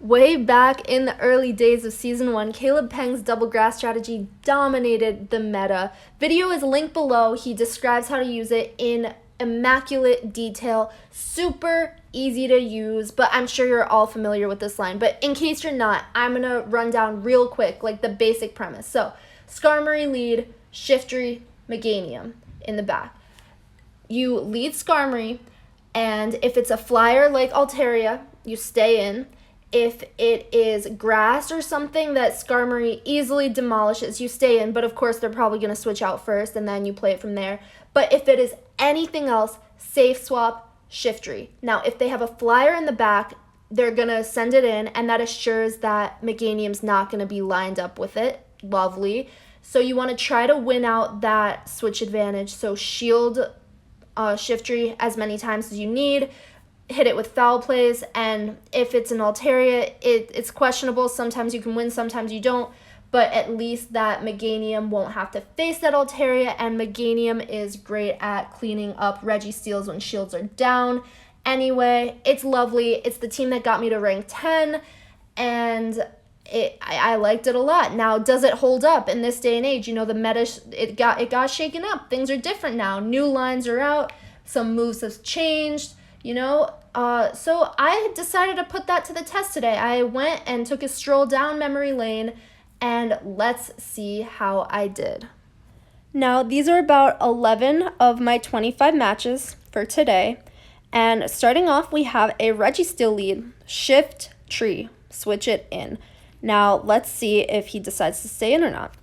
Way back in the early days of Season 1, Caleb Peng's double grass strategy dominated the meta. Video is linked below. He describes how to use it in immaculate detail. Super easy to use, but I'm sure you're all familiar with this line. But in case you're not, I'm going to run down real quick, like the basic premise. So, skarmory lead, shiftry, meganium in the back. You lead skarmory, and if it's a flyer like Altaria, you stay in. If it is grass or something that skarmory easily demolishes, you stay in, but of course they're probably going to switch out first and then you play it from there. But if it is anything else, safe swap, shiftry. Now, if they have a flyer in the back, they're going to send it in, and that assures that meganium's not going to be lined up with it. Lovely. So you want to try to win out that switch advantage. So shield shiftry as many times as you need. Hit it with foul plays, and if it's an Altaria, it's questionable. Sometimes you can win, sometimes you don't, but at least that meganium won't have to face that Altaria, and meganium is great at cleaning up Registeals when shields are down. Anyway, it's lovely. It's the team that got me to rank 10, and I liked it a lot. Now, does it hold up in this day and age? You know, the meta, it got shaken up. Things are different now. New lines are out. Some moves have changed. You know, so I decided to put that to the test today. I went and took a stroll down memory lane, and let's see how I did. Now, these are about 11 of my 25 matches for today. And starting off, we have a Registeel lead, shiftry, switch it in. Now, let's see if he decides to stay in or not.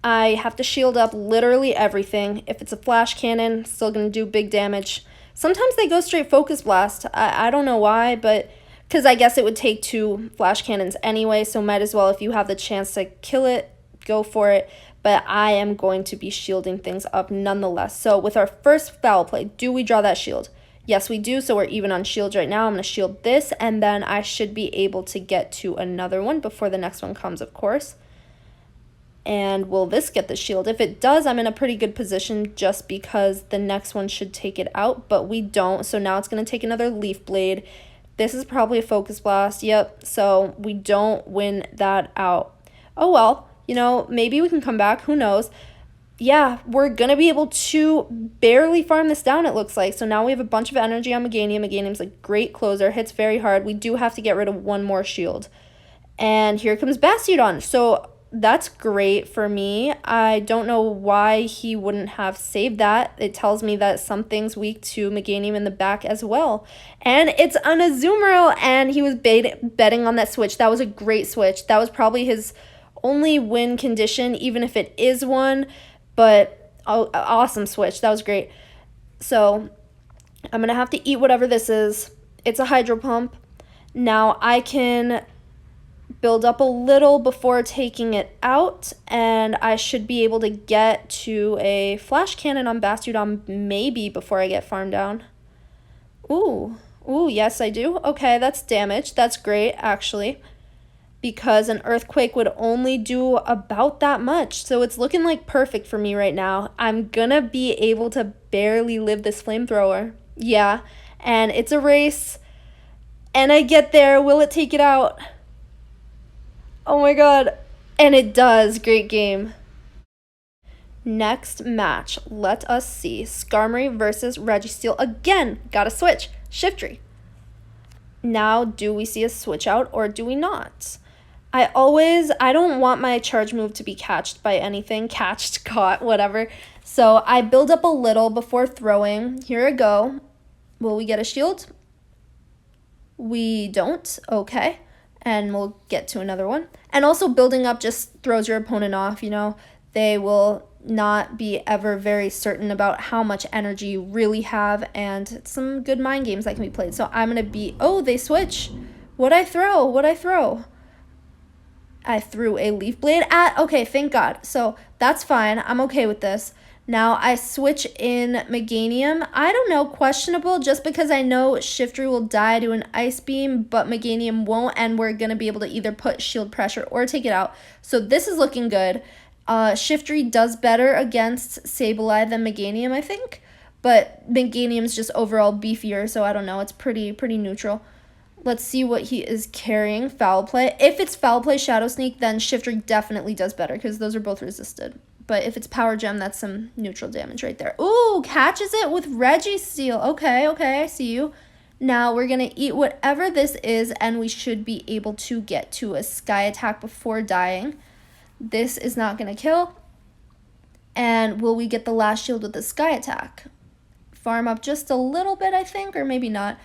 I have to shield up literally everything. If it's a flash cannon, still going to do big damage. Sometimes they go straight focus blast. I don't know why, but because I guess it would take 2 flash cannons anyway, so might as well, if you have the chance to kill it, go for it. But I am going to be shielding things up nonetheless. So with our first foul play, do we draw that shield? Yes, we do, so we're even on shields right now. I'm going to shield this, and then I should be able to get to another one before the next one comes, of course. And will this get the shield? If it does, I'm in a pretty good position just because the next one should take it out, but we don't. So now it's going to take another leaf blade. This is probably a focus blast. Yep. So we don't win that out. Oh, well, you know, maybe we can come back. Who knows? Yeah, we're going to be able to barely farm this down, it looks like. So now we have a bunch of energy on Meganium. Meganium's a great closer. Hits very hard. We do have to get rid of one more shield. And here comes Bastiodon. So that's great for me. I don't know why he wouldn't have saved that. It tells me that something's weak to Meganium in the back as well. And it's an Azumarill, and he was betting on that switch. That was a great switch. That was probably his only win condition, even if it is one. But awesome switch. That was great. So I'm going to have to eat whatever this is. It's a Hydro Pump. Now I can build up a little before taking it out, and I should be able to get to a flash cannon on Bastiodon maybe before I get farmed down. Ooh, yes I do. Okay, that's damage. That's great, actually, because an earthquake would only do about that much. So it's looking like perfect for me right now. I'm gonna be able to barely live this flamethrower. Yeah, and it's a race, and I get there. Will it take it out? Oh my god. And it does. Great game. Next match. Let us see. Skarmory versus Registeel. Again, gotta switch. Shiftry. Now, do we see a switch out or do we not? I don't want my charge move to be catched by anything. Catched, caught, whatever. So I build up a little before throwing. Here I go. Will we get a shield? We don't. Okay. And we'll get to another one. And also building up just throws your opponent off, you know. They will not be ever very certain about how much energy you really have, and it's some good mind games that can be played. So I'm going to be, oh, they switch. What'd I throw? I threw a Leaf Blade at, okay, thank God. So that's fine. I'm okay with this. Now I switch in Meganium. I don't know, questionable, just because I know Shiftry will die to an Ice Beam, but Meganium won't, and we're going to be able to either put shield pressure or take it out. So this is looking good. Shiftry does better against Sableye than Meganium, I think, but Meganium's just overall beefier, so I don't know. It's pretty neutral. Let's see what he is carrying. Foul play. If it's foul play, shadow sneak, then shiftry definitely does better because those are both resisted. But if it's power gem, that's some neutral damage right there. Ooh, catches it with Registeel. Okay, I see you. Now we're going to eat whatever this is, and we should be able to get to a sky attack before dying. This is not going to kill. And will we get the last shield with the sky attack? Farm up just a little bit, I think, or maybe not.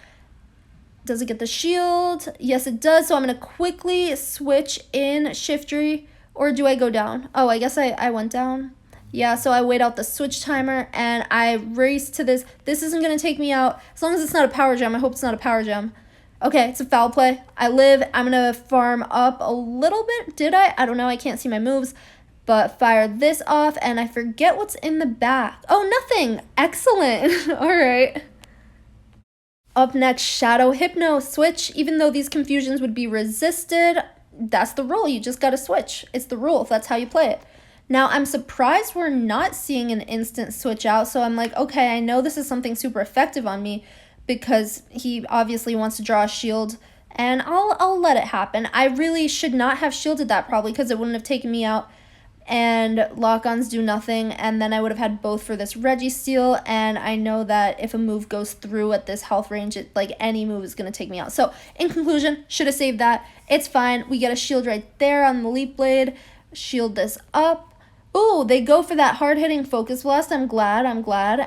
Does it get the shield? Yes, it does. So I'm going to quickly switch in shiftry, or do I go down? Oh, I guess I went down. Yeah, so I wait out the switch timer, and I race to this. This isn't going to take me out. As long as it's not a power gem. I hope it's not a power gem. Okay, it's a foul play. I live. I'm going to farm up a little bit. Did I? I don't know. I can't see my moves. But fire this off, and I forget what's in the back. Oh, nothing. Excellent. All right. Up next, Shadow Hypno. Switch. Even though these confusions would be resisted, that's the rule. You just got to switch. It's the rule if that's how you play it. Now, I'm surprised we're not seeing an instant switch out, so I'm like, okay, I know this is something super effective on me because he obviously wants to draw a shield, and I'll let it happen. I really should not have shielded that probably because it wouldn't have taken me out, and lock-ons do nothing, and then I would have had both for this Registeel, and I know that if a move goes through at this health range, like any move is going to take me out. So, in conclusion, should have saved that. It's fine. We get a shield right there on the Leap Blade. Shield this up. Ooh, they go for that hard-hitting Focus Blast. I'm glad,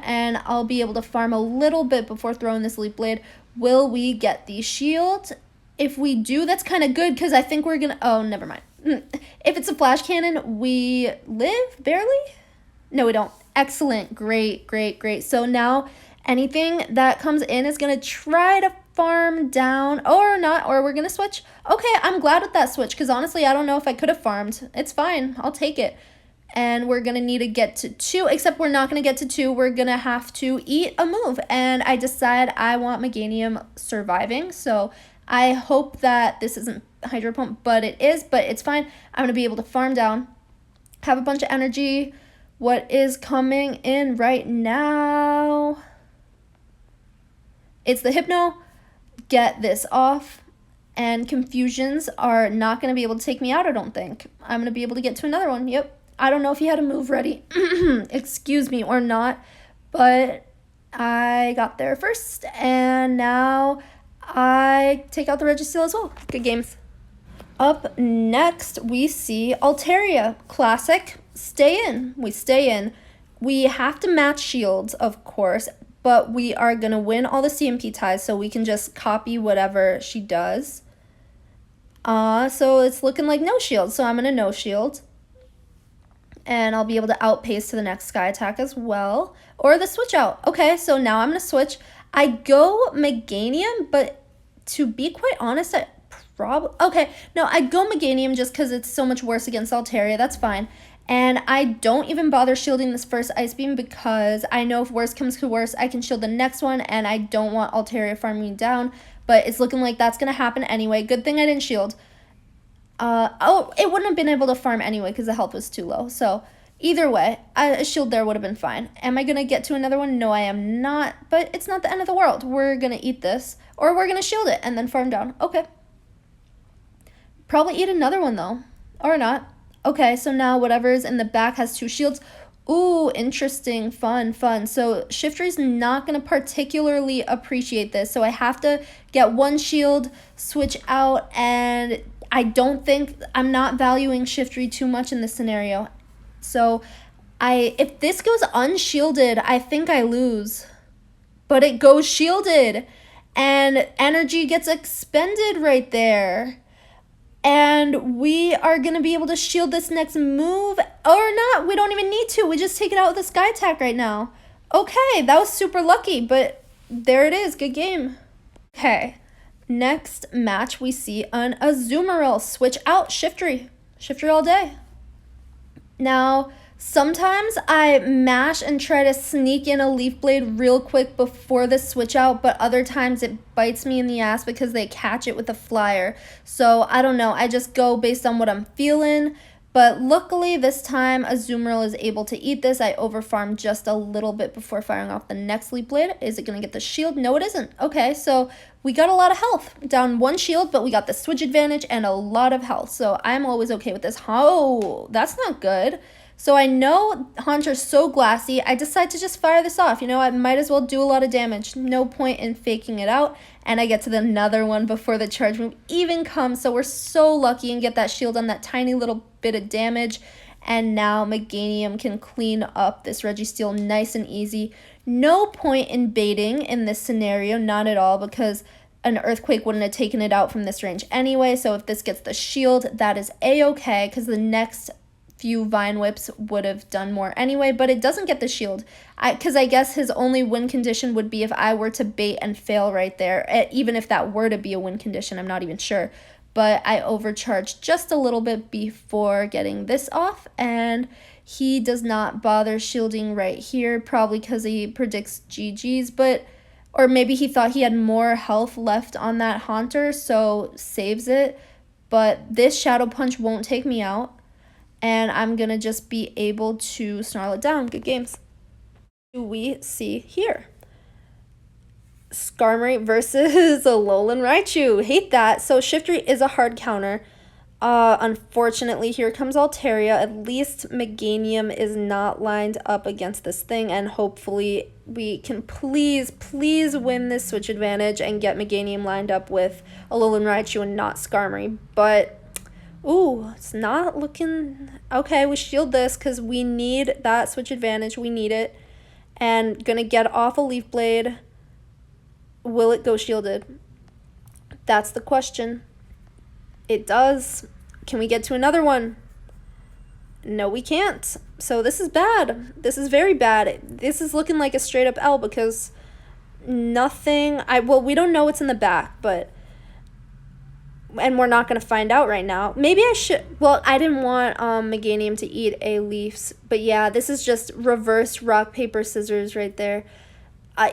and I'll be able to farm a little bit before throwing this Leap Blade. Will we get the shield? If we do, that's kind of good, because I think we're going to... Oh, never mind. If it's a flash cannon, we live, barely? No, we don't. Excellent, great. So now, anything that comes in is going to try to farm down, or not, or we're going to switch. Okay, I'm glad with that switch, because honestly, I don't know if I could have farmed. It's fine, I'll take it. And we're going to need to get to 2, except we're not going to get to 2. We're going to have to eat a move. And I decide I want Meganium surviving. So I hope that this isn't Hydro Pump, but it is. But it's fine. I'm going to be able to farm down, have a bunch of energy. What is coming in right now? It's the Hypno. Get this off. And confusions are not going to be able to take me out, I don't think. I'm going to be able to get to another one. Yep. I don't know if he had a move ready, excuse me, or not, but I got there first, and now I take out the Registeel as well. Good games. Up next, we see Altaria. Classic. Stay in. We stay in. We have to match shields, of course, but we are going to win all the CMP ties, so we can just copy whatever she does. So it's looking like no shield, so I'm going to no shield. And I'll be able to outpace to the next sky attack as well. Or the switch out. Okay, so now I'm going to switch. I go Meganium, but to be quite honest, I go Meganium just because it's so much worse against Altaria. That's fine. And I don't even bother shielding this first Ice Beam because I know if worse comes to worse, I can shield the next one, and I don't want Altaria farming me down. But it's looking like that's going to happen anyway. Good thing I didn't shield. It wouldn't have been able to farm anyway because the health was too low. So either way, a shield there would have been fine. Am I going to get to another one? No, I am not. But it's not the end of the world. We're going to eat this. Or we're going to shield it and then farm down. Okay. Probably eat another one though. Or not. Okay, so now whatever's in the back has 2 shields. Ooh, interesting. Fun. So shiftry's not going to particularly appreciate this. So I have to get 1 shield, switch out, and... I'm not valuing shiftry too much in this scenario. So if this goes unshielded, I think I lose. But it goes shielded. And energy gets expended right there. And we are going to be able to shield this next move. Or not. We don't even need to. We just take it out with a sky attack right now. Okay, that was super lucky. But there it is. Good game. Okay. Next match, we see an Azumarill. Switch out, shiftry. Shiftry all day. Now, sometimes I mash and try to sneak in a Leaf Blade real quick before the switch out, but other times it bites me in the ass because they catch it with a flyer. So, I don't know. I just go based on what I'm feeling, But luckily this time Azumarill is able to eat this. I overfarmed just a little bit before firing off the next Leaf Blade. Is it going to get the shield? No, it isn't. Okay, so we got a lot of health. Down 1 shield, but we got the switch advantage and a lot of health. So I'm always okay with this. Oh, that's not good. So I know Haunter's so glassy, I decide to just fire this off. You know, I might as well do a lot of damage. No point in faking it out. And I get to the another one before the charge move even comes. So we're so lucky and get that shield on that tiny little bit of damage. And now Meganium can clean up this Registeel nice and easy. No point in baiting in this scenario, not at all, because an Earthquake wouldn't have taken it out from this range anyway. So if this gets the shield, that is a-okay, because the next few Vine Whips would have done more anyway, but it doesn't get the shield. Because I guess his only win condition would be if I were to bait and fail right there, even if that were to be a win condition, I'm not even sure. But I overcharged just a little bit before getting this off, and he does not bother shielding right here, probably because he predicts GG's, or maybe he thought he had more health left on that Haunter, so saves it. But this Shadow Punch won't take me out, and I'm going to just be able to snarl it down. Good games. We see here. Skarmory versus Alolan Raichu. Hate that. So Shiftry is a hard counter. Unfortunately, here comes Altaria. At least Meganium is not lined up against this thing, and hopefully we can please win this switch advantage and get Meganium lined up with Alolan Raichu and not Skarmory. But ooh, it's not looking okay. We shield this because we need that switch advantage. We need it. And gonna get off a Leaf Blade. Will it go shielded? That's the question. It does. Can we get to another one? No, we can't. So this is bad. This is very bad. This is looking like a straight up L because nothing. Well, we don't know what's in the back, but. And we're not going to find out right now. Maybe I should. Well, I didn't want Meganium to eat a Leafs. But yeah, this is just reverse rock, paper, scissors right there.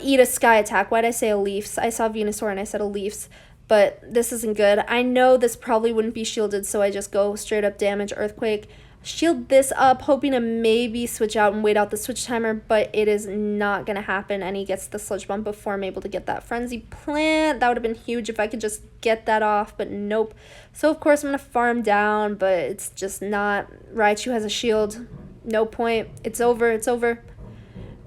Eat a Sky Attack. Why'd I say a Leafs? I saw Venusaur and I said a Leafs. But this isn't good. I know this probably wouldn't be shielded, so I just go straight up damage Earthquake. Shield this up, hoping to maybe switch out and wait out the switch timer, but it is not going to happen, and he gets the Sludge Bomb before I'm able to get that Frenzy Plant. That would have been huge if I could just get that off, but nope. So, of course, I'm going to farm down, but it's just not. Raichu has a shield. No point. It's over. It's over.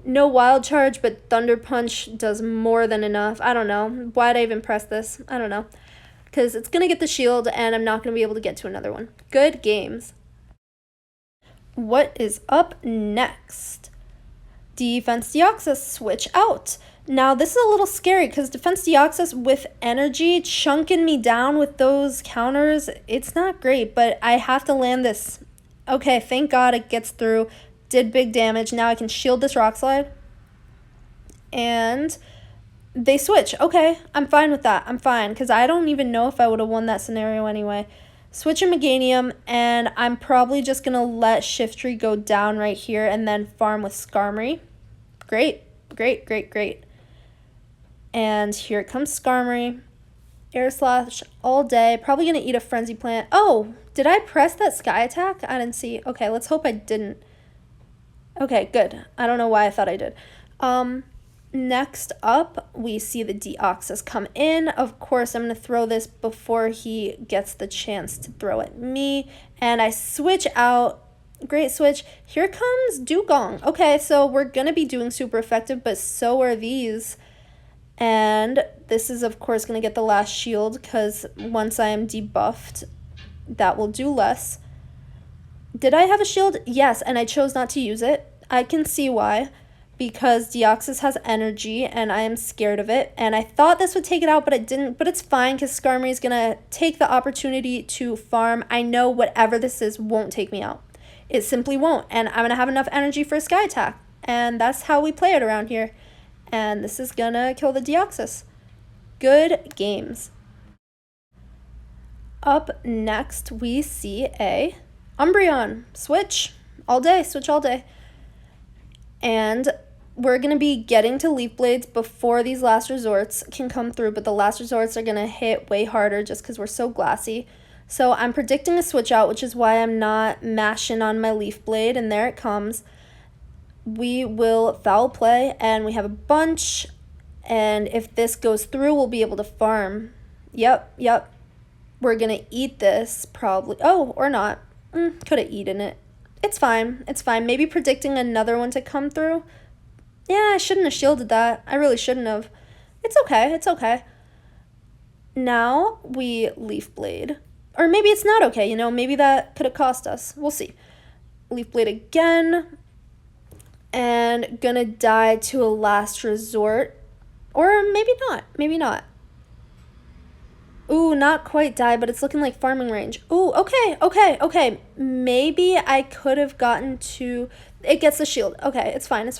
No Wild Charge, but Thunder Punch does more than enough. I don't know. Why'd I even press this? I don't know. Because it's going to get the shield, and I'm not going to be able to get to another one. Good games. What is up next? Defense Deoxys, switch out. Now, this is a little scary because Defense Deoxys with energy chunking me down with those counters, it's not great, but I have to land this. Okay, thank God it gets through. Did big damage. Now I can shield this Rock Slide. And they switch. Okay, I'm fine with that. I'm fine because I don't even know if I would have won that scenario anyway. Switch a Meganium, and I'm probably just going to let Shiftry go down right here and then farm with Skarmory. Great, great, great, great. And here comes Skarmory. Air Slash all day. Probably going to eat a Frenzy Plant. Oh, did I press that Sky Attack? I didn't see. Okay, let's hope I didn't. Okay, good. I don't know why I thought I did. Next up, we see the Deoxys come in. Of course, I'm going to throw this before he gets the chance to throw at me. And I switch out. Great switch. Here comes Dugong. Okay, so we're going to be doing super effective, but so are these. And this is, of course, going to get the last shield because once I am debuffed, that will do less. Did I have a shield? Yes, and I chose not to use it. I can see why. Because Deoxys has energy, and I am scared of it. And I thought this would take it out, but it didn't. But it's fine, because Skarmory is going to take the opportunity to farm. I know whatever this is won't take me out. It simply won't. And I'm going to have enough energy for a Sky Attack. And that's how we play it around here. And this is going to kill the Deoxys. Good games. Up next, we see a Umbreon. Switch all day. Switch all day. And we're going to be getting to Leaf Blades before these last resorts can come through, but the last resorts are going to hit way harder just because we're so glassy. So I'm predicting a switch out, which is why I'm not mashing on my leaf blade, and there it comes. We will foul play, and we have a bunch, and if this goes through, we'll be able to farm. Yep. We're gonna eat this, probably. Oh, or not. Could have eaten it. It's fine. Maybe predicting another one to come through. Yeah, I shouldn't have shielded that. I really shouldn't have. It's okay. Now we leaf blade. Or maybe it's not okay, maybe that could have cost us. We'll see. Leaf blade again. And gonna die to a last resort. Or maybe not. Ooh, not quite die, but it's looking like farming range. Ooh, okay. Maybe I could have gotten to... It gets the shield. Okay, it's fine.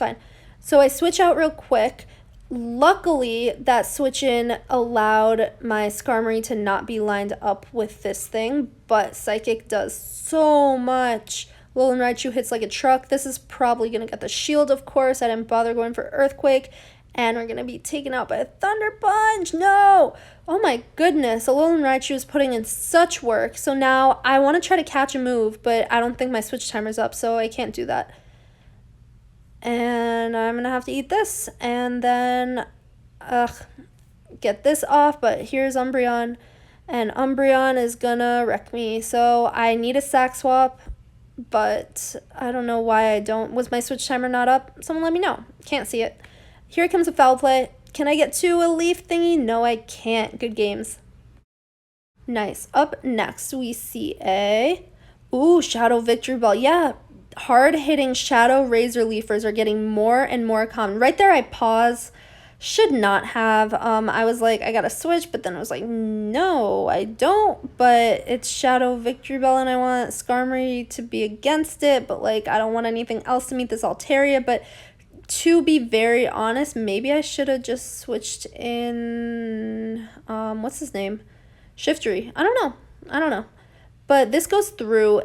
So I switch out real quick. Luckily, that switch in allowed my skarmory to not be lined up with this thing, but Psychic does so much. Alolan Raichu hits like a truck. This is probably going to get the shield, of course. I didn't bother going for Earthquake, and we're going to be taken out by a Thunder Punch. No! Oh my goodness, Alolan Raichu is putting in such work. So now I want to try to catch a move, but I don't think my switch timer's up, so I can't do that. And I'm going to have to eat this. And then, get this off. But here's Umbreon. And Umbreon is going to wreck me. So I need a sack swap. But I don't know why I don't. Was my switch timer not up? Someone let me know. Can't see it. Here comes a foul play. Can I get to a leaf thingy? No, I can't. Good games. Nice. Up next, we see a... Ooh, Shadow Victory Ball. Yeah. Hard-hitting Shadow Razor Leafers are getting more and more common. Right there, I pause. Should not have. I was like, I gotta switch, but then I was like, no, I don't. But it's Shadow Victory Bell, and I want Skarmory to be against it. But, like, I don't want anything else to meet this Altaria. But to be very honest, maybe I should have just switched in, what's his name? Shiftry. I don't know. But this goes through.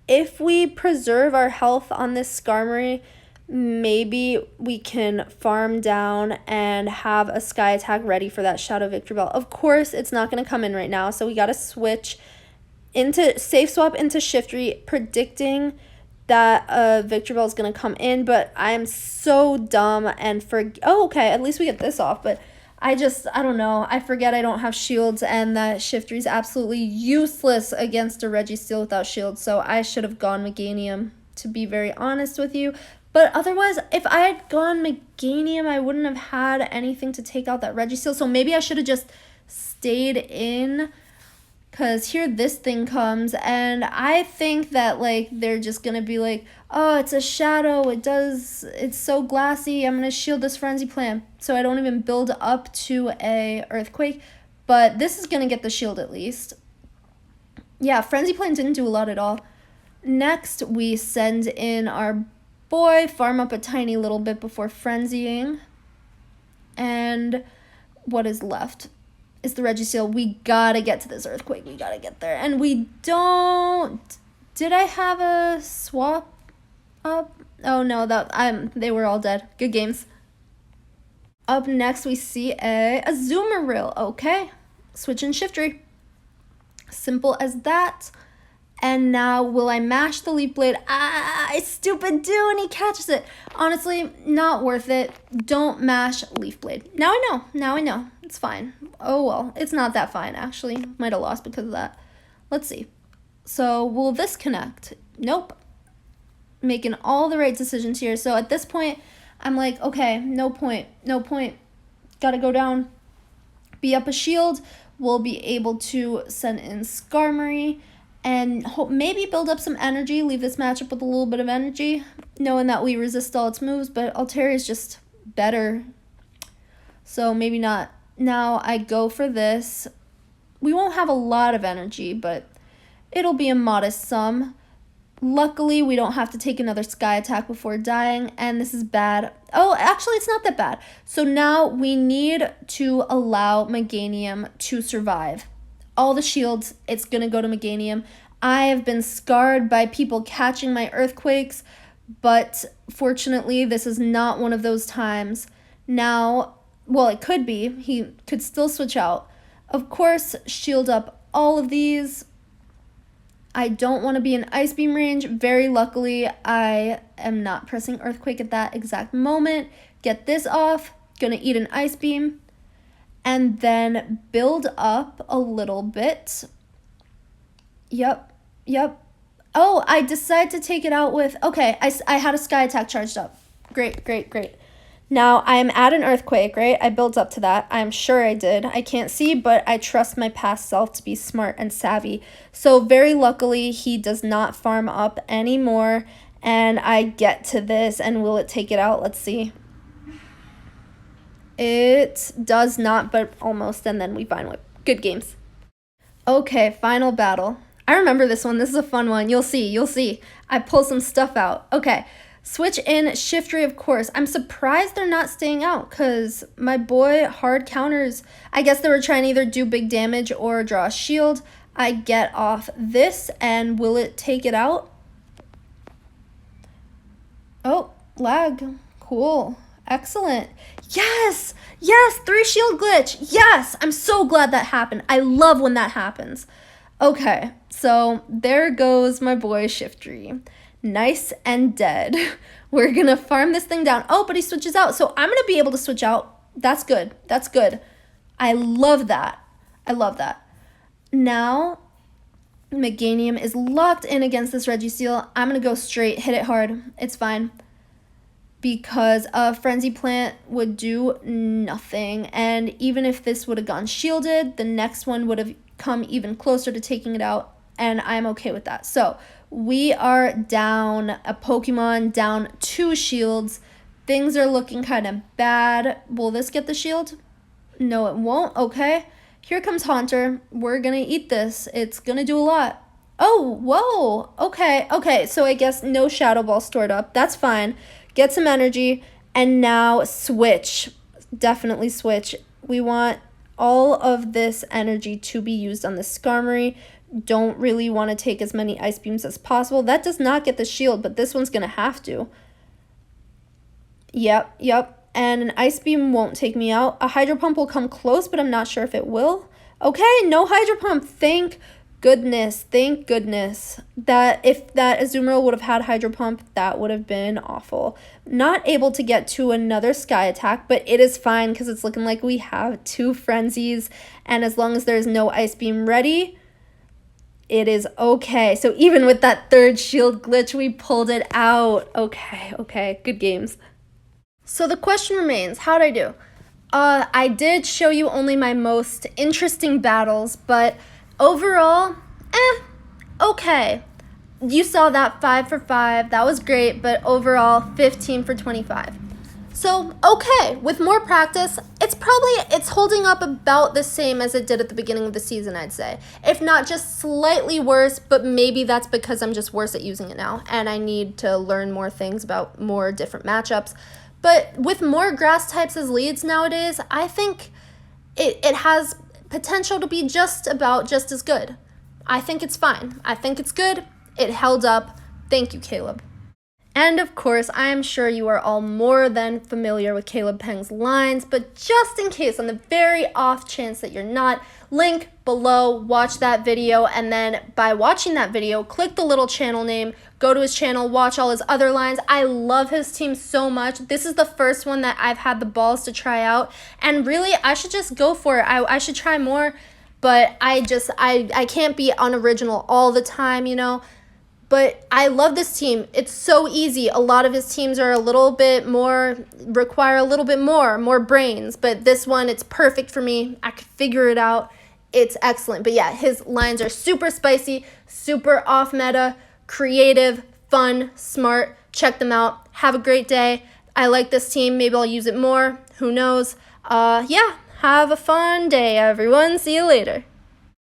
If we preserve our health on this Skarmory, maybe we can farm down and have a Sky Attack ready for that Shadow Victory Bell. Of course, it's not going to come in right now, so we got to switch into safe swap into Shiftry, predicting that Victory Bell is going to come in, but I'm so dumb and oh, okay, at least we get this off, but I don't know. I forget I don't have shields, and that Shiftry is absolutely useless against a Registeel without shields, so I should have gone Meganium, to be very honest with you. But otherwise, if I had gone Meganium, I wouldn't have had anything to take out that Registeel, so maybe I should have just stayed in, because here this thing comes, and I think that, like, they're just going to be like, oh, it's a shadow, it's so glassy, I'm going to shield this Frenzy Plant, so I don't even build up to a Earthquake, but this is going to get the shield at least. Yeah, Frenzy Plant didn't do a lot at all. Next, we send in our boy, farm up a tiny little bit before frenzying, and what is left is the Registeel. We gotta get to this Earthquake. We gotta get there. And we don't... Did I have a swap up? Oh, no. They were all dead. Good games. Up next, we see a Azumarill. Okay. Switch in Shiftry. Simple as that. And now, will I mash the Leaf Blade? I stupid do, and he catches it. Honestly, not worth it. Don't mash Leaf Blade. Now I know. It's fine. Oh, well. It's not that fine, actually. Might have lost because of that. Let's see. So, will this connect? Nope. Making all the right decisions here. So, at this point, I'm like, okay, no point. Gotta go down. Be up a shield. We'll be able to send in Skarmory and maybe build up some energy, leave this matchup with a little bit of energy, knowing that we resist all its moves, but Altaria is just better. So maybe not. Now I go for this. We won't have a lot of energy, but it'll be a modest sum. Luckily, we don't have to take another Sky Attack before dying, and this is bad. Oh, actually, it's not that bad. So now we need to allow Meganium to survive. All the shields, it's going to go to Meganium. I have been scarred by people catching my Earthquakes, but fortunately, this is not one of those times. Now, well, it could be. He could still switch out. Of course, shield up all of these. I don't want to be in Ice Beam range. Very luckily, I am not pressing Earthquake at that exact moment. Get this off. Gonna eat an Ice Beam. And then build up a little bit. Yep. Oh, I decided to take it out with... Okay, I had a Sky Attack charged up. Great. Now, I am at an Earthquake, right? I built up to that. I'm sure I did. I can't see, but I trust my past self to be smart and savvy. So, very luckily, he does not farm up anymore. And I get to this, and will it take it out? Let's see. It does not, but almost, and then we Vine Whip. Good games. Okay, final battle. I remember this one. This is a fun one. You'll see. I pull some stuff out. Okay. Switch in shiftry, of course. I'm surprised they're not staying out because my boy hard counters. I guess they were trying to either do big damage or draw a shield. I get off this, and will it take it out? Oh, lag. Cool. Excellent. Yes, 3 shield glitch. Yes, I'm so glad that happened. I love when that happens. Okay, so there goes my boy shiftry. Nice and dead. We're gonna farm this thing down. Oh, but he switches out, so I'm gonna be able to switch out. That's good. I love that. Now, Meganium is locked in against this Registeel. I'm gonna go straight, hit it hard. It's fine. Because a Frenzy Plant would do nothing. And even if this would have gone shielded, the next one would have come even closer to taking it out. And I'm okay with that. So we are down a Pokemon, down 2 shields. Things are looking kind of bad. Will this get the shield? No, it won't. Okay. Here comes Haunter. We're going to eat this. It's going to do a lot. Oh, whoa. Okay. So I guess no Shadow Ball stored up. That's fine. Get some energy. And now switch. Definitely switch. We want all of this energy to be used on the Skarmory. Don't really want to take as many Ice Beams as possible. That does not get the shield, but this one's going to have to. Yep. And an Ice Beam won't take me out. A Hydro Pump will come close, but I'm not sure if it will. Okay, no Hydro Pump. Thank goodness. That if that Azumarill would have had Hydro Pump, that would have been awful. Not able to get to another Sky Attack, but it is fine because it's looking like we have 2 Frenzies. And as long as there's no Ice Beam ready, it is okay. So even with that 3rd shield glitch, we pulled it out. Okay. Good games. So the question remains, how'd I do? I did show you only my most interesting battles, but overall, okay. You saw that 5 for 5. That was great, but overall, 15 for 25. So, okay, with more practice, it's holding up about the same as it did at the beginning of the season, I'd say. If not just slightly worse, but maybe that's because I'm just worse at using it now, and I need to learn more things about more different matchups. But with more grass types as leads nowadays, I think it has potential to be just as good. I think it's fine. I think it's good. It held up. Thank you, Caleb. And of course, I am sure you are all more than familiar with Caleb Peng's lines, but just in case, on the very off chance that you're not, link below, watch that video, and then by watching that video, click the little channel name, go to his channel, watch all his other lines. I love his team so much. This is the first one that I've had the balls to try out, and really, I should just go for it. I should try more, but I can't be unoriginal all the time, you know? But I love this team. It's so easy. A lot of his teams are a little bit more, require a little bit more brains. But this one, it's perfect for me. I could figure it out. It's excellent. But yeah, his lines are super spicy, super off meta, creative, fun, smart. Check them out. Have a great day. I like this team. Maybe I'll use it more. Who knows? Yeah, have a fun day, everyone. See you later.